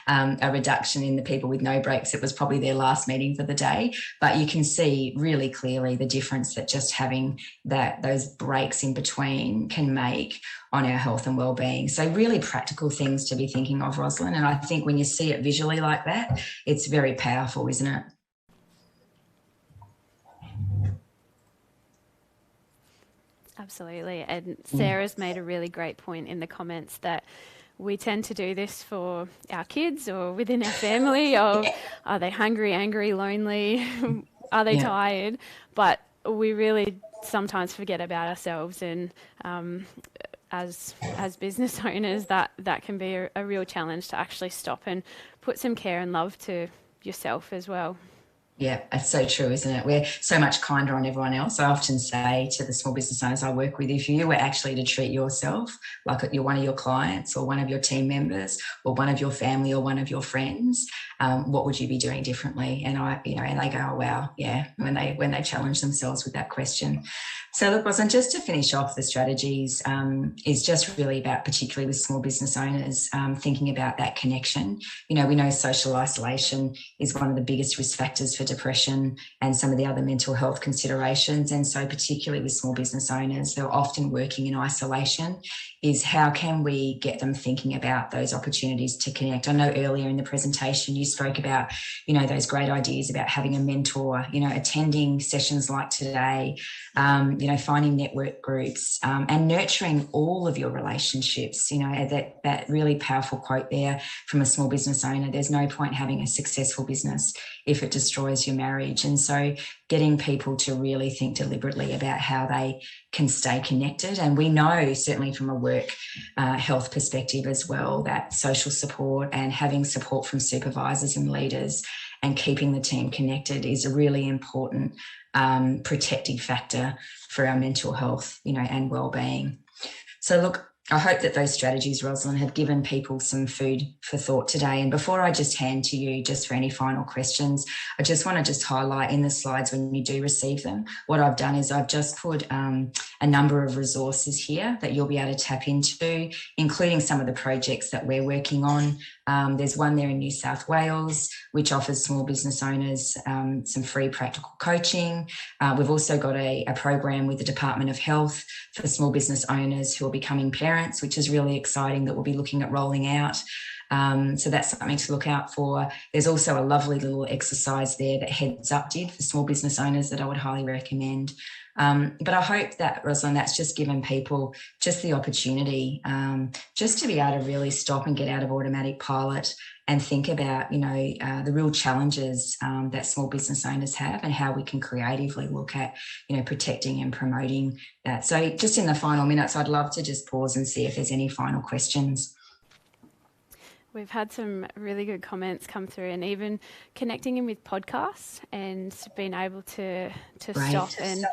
a reduction in the people with no breaks, it was probably their last meeting for the day, but you can see really clearly the difference that just having those breaks in between can make on our health and wellbeing. So really practical things to be thinking of, Rosalind, and I think when you see it visually like that, it's very powerful, isn't it? Absolutely. And Sarah's made a really great point in the comments that we tend to do this for our kids or within our family of are they hungry, angry, lonely, are they tired? But we really sometimes forget about ourselves, and as business owners that can be a real challenge to actually stop and put some care and love to yourself as well. Yeah, that's so true, isn't it? We're so much kinder on everyone else. I often say to the small business owners I work with, if you were actually to treat yourself like you're one of your clients or one of your team members or one of your family or one of your friends, what would you be doing differently? And and they go, oh, wow, yeah, when they challenge themselves with that question. So look, Rosalind, just to finish off the strategies is just really about, particularly with small business owners, thinking about that connection. We know social isolation is one of the biggest risk factors for depression and some of the other mental health considerations. And so particularly with small business owners, they're often working in isolation, is how can we get them thinking about those opportunities to connect? I know earlier in the presentation you spoke about, those great ideas about having a mentor, attending sessions like today, finding network groups and nurturing all of your relationships. That really powerful quote there from a small business owner, there's no point having a successful business if it destroys your marriage. And so getting people to really think deliberately about how they can stay connected. And we know, certainly from a work health perspective as well, that social support and having support from supervisors and leaders and keeping the team connected is a really important protective factor for our mental health, and wellbeing. So look, I hope that those strategies, Rosalind, have given people some food for thought today. And before I just hand to you, just for any final questions, I just want to just highlight in the slides when you do receive them, what I've done is I've just put a number of resources here that you'll be able to tap into, including some of the projects that we're working on. There's one there in New South Wales, which offers small business owners some free practical coaching. We've also got a program with the Department of Health for small business owners who are becoming parents, which is really exciting, that we'll be looking at rolling out. So that's something to look out for. There's also a lovely little exercise there that Heads Up did for small business owners that I would highly recommend. But I hope that, Rosalind, that's just given people just the opportunity just to be able to really stop and get out of automatic pilot and think about, the real challenges that small business owners have and how we can creatively look at, protecting and promoting that. So just in the final minutes, I'd love to just pause and see if there's any final questions. We've had some really good comments come through, and even connecting in with podcasts and being able to stop. And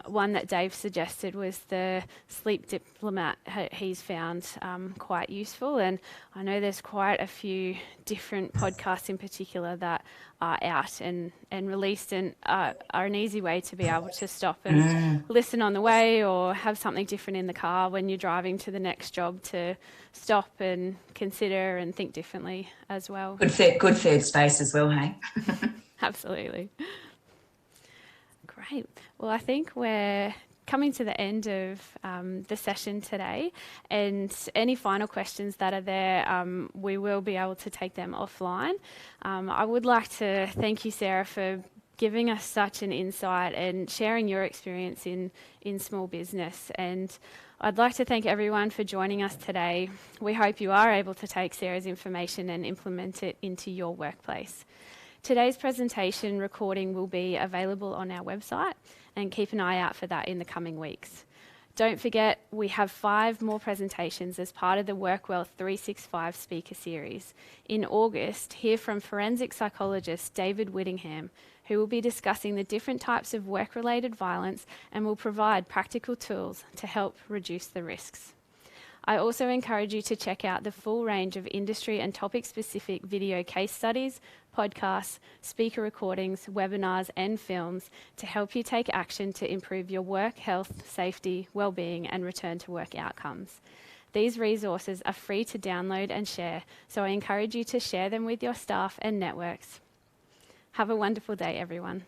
one that Dave suggested was the Sleep Diplomat. He's found quite useful, and I know there's quite a few different podcasts in particular that are out and released and are an easy way to be able to stop and listen on the way, or have something different in the car when you're driving to the next job to stop and consider and think differently as well. Good third space as well, hey? Absolutely. Great. Well, I think we're coming to the end of the session today, and any final questions that are there, we will be able to take them offline. I would like to thank you, Sarah, for giving us such an insight and sharing your experience in small business. And I'd like to thank everyone for joining us today. We hope you are able to take Sarah's information and implement it into your workplace. Today's presentation recording will be available on our website, and keep an eye out for that in the coming weeks. Don't forget, we have 5 more presentations as part of the Workwell 365 speaker series. In August, hear from forensic psychologist David Whittingham, who will be discussing the different types of work-related violence and will provide practical tools to help reduce the risks. I also encourage you to check out the full range of industry and topic-specific video case studies, podcasts, speaker recordings, webinars and films to help you take action to improve your work, health, safety, wellbeing and return to work outcomes. These resources are free to download and share, so I encourage you to share them with your staff and networks. Have a wonderful day, everyone.